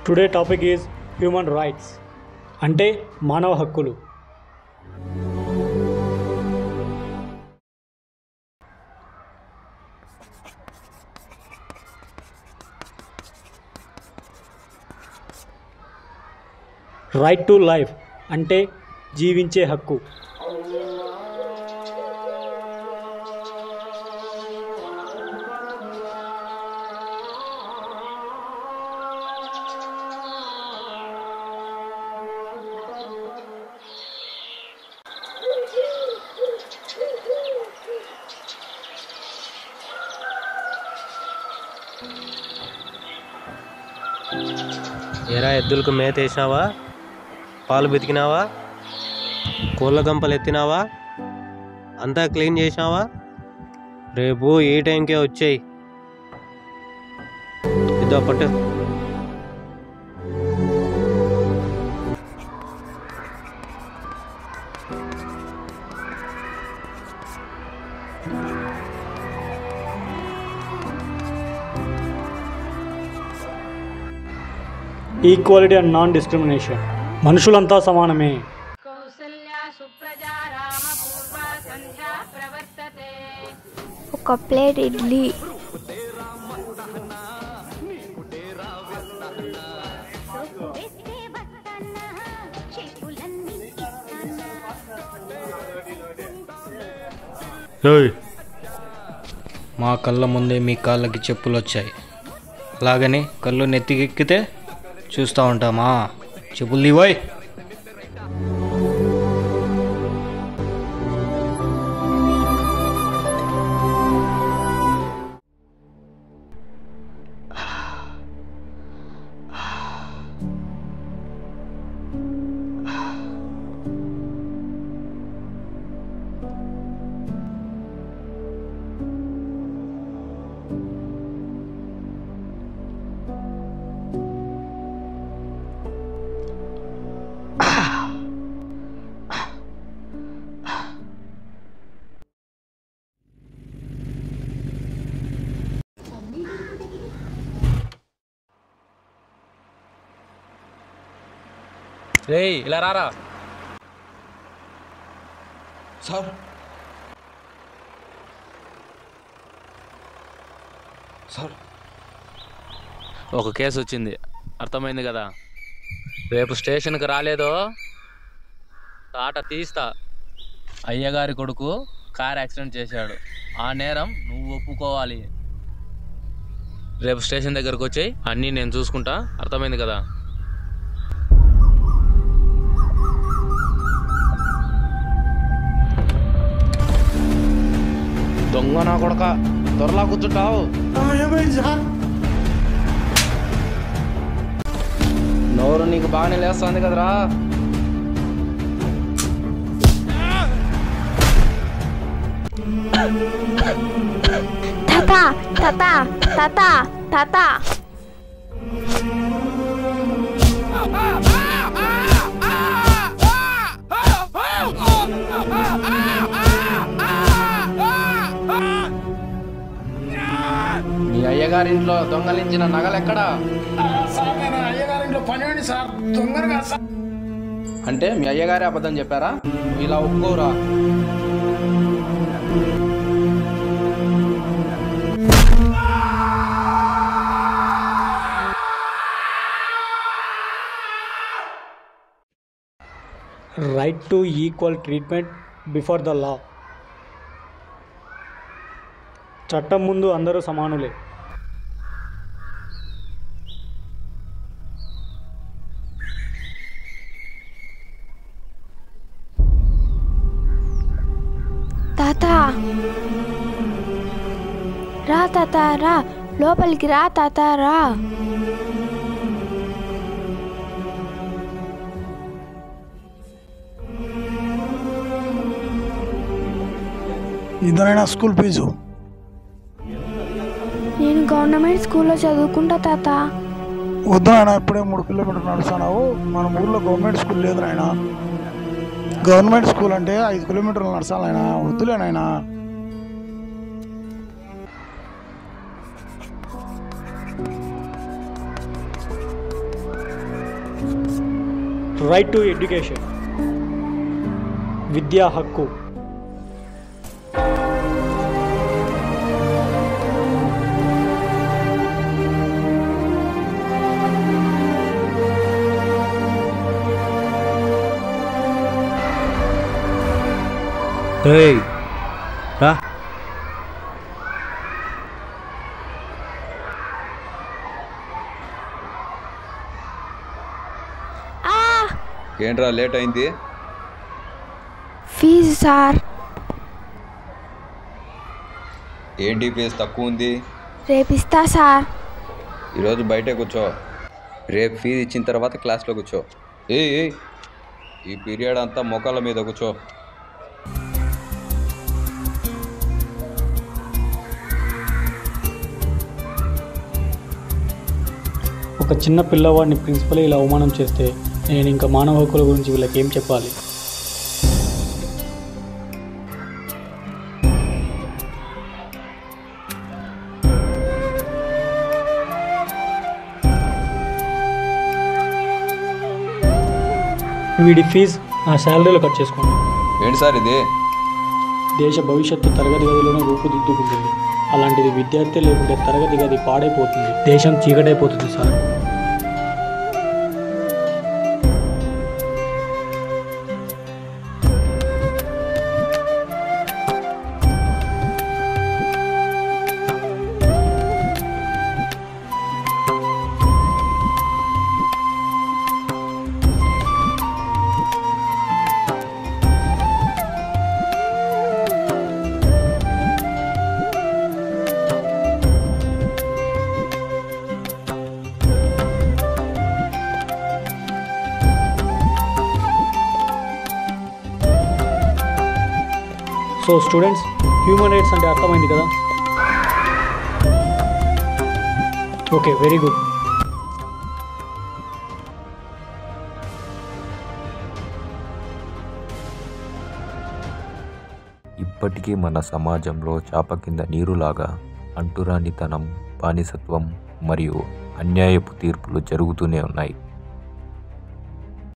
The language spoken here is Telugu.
Today topic is human rights అంటే మానవ హక్కులు. రైట్ టు లైఫ్ అంటే జీవించే హక్కు. ఎరా ఎద్దులకు మేత వేసినావా, పాలు బితికినావా, కోళ్ళ గంపలు ఎత్తినావా, అంతా క్లీన్ చేసినావా? రేపు ఏ టైంకే వచ్చాయి. ఇద్దా పట్టు. Equality and non discrimination. మనుషులంతా సమానమే. ఒక ప్లేట్ ఇడ్లీ, మా కళ్ళ ముందే మీ కాళ్ళకి చెప్పులు వచ్చాయి, అలాగని కళ్ళు నెత్తికెక్కితే చూస్తూ ఉంటామా? చెప్పులు దివోయ్. రేయ్ ఇలా రారా. సార్ సార్ ఒక కేసు వచ్చింది, అర్థమైంది కదా? రేపు స్టేషన్కి రాలేదో తాట తీస్తా. అయ్యగారి కొడుకు కార్ యాక్సిడెంట్ చేశాడు, ఆ నేరం నువ్వు ఒప్పుకోవాలి. రేపు స్టేషన్ దగ్గరకు వచ్చాయి, అన్నీ నేను చూసుకుంటా, అర్థమైంది కదా? దొంగ నా కొడక, త్వరలా కూర్చుంటావు. నోరు నీకు బాగానే లేస్తుంది కదరా. తాత తాత తాత తాత మీ అయ్యగారింట్లో దొంగలించిన నగలెక్కడా? అంటే మీ అయ్యగారే అబద్ధం చెప్పారా? ఇలా ఒప్పుకోరా? Right to equal treatment before the law. చట్టం ముందు అందరూ సమానులే. తాత రా, తాత రా, లోపలికి రా, తాత రా. ఇదనైనా స్కూల్ ఫీజు. నేను గవర్నమెంట్ స్కూల్లో చదువుకుంటా తాత. వద్దు నాయన, ఇప్పుడే 3 కిలోమీటర్లు నడుస్తున్నావు. మన ఊర్లో గవర్నమెంట్ స్కూల్ లేదు నాయన. గవర్నమెంట్ స్కూల్ అంటే 5 కిలోమీటర్లు నడచాలి నాయన. వద్దులే నాయన. రైట్ టు ఎడ్యుకేషన్, విద్యా హక్కు. రా ఏంట్రా లేట్ అయింది? Fee sir. ఏంటి ఫీజు తక్కువ ఉంది? రేపిస్తా సార్. ఈరోజు బయటే కూర్చో, రేపు ఫీజు ఇచ్చిన తర్వాత క్లాస్లో కూర్చో. ఏ ఈ పీరియడ్ అంతా మోకాళ్ళ మీద కూర్చో. ఒక చిన్న పిల్లవాడిని ప్రిన్సిపల్ ఇలా అవమానం చేస్తే నేను ఇంకా మానవ హక్కుల గురించి వీళ్ళకి ఏం చెప్పాలి? వీడి ఫీజు నా శాలరీలో కట్ చేసుకోండి. ఏంటి సార్ ఇది? దేశ భవిష్యత్తు తరగతి గదిలోనే రూపుదిద్దుకుంటుంది. అలాంటిది విద్యార్థి లేకుంటే తరగతి గది పాడైపోతుంది, దేశం చీకటైపోతుంది sir. So students, human rights అంటే అర్థమైంది కదా? Okay, very good. ఇప్పటికీ మన సమాజంలో చాప కింద నీరులాగా అంటురానితనం, బానిసత్వం మరియు అన్యాయపు తీర్పులు జరుగుతూనే ఉన్నాయి.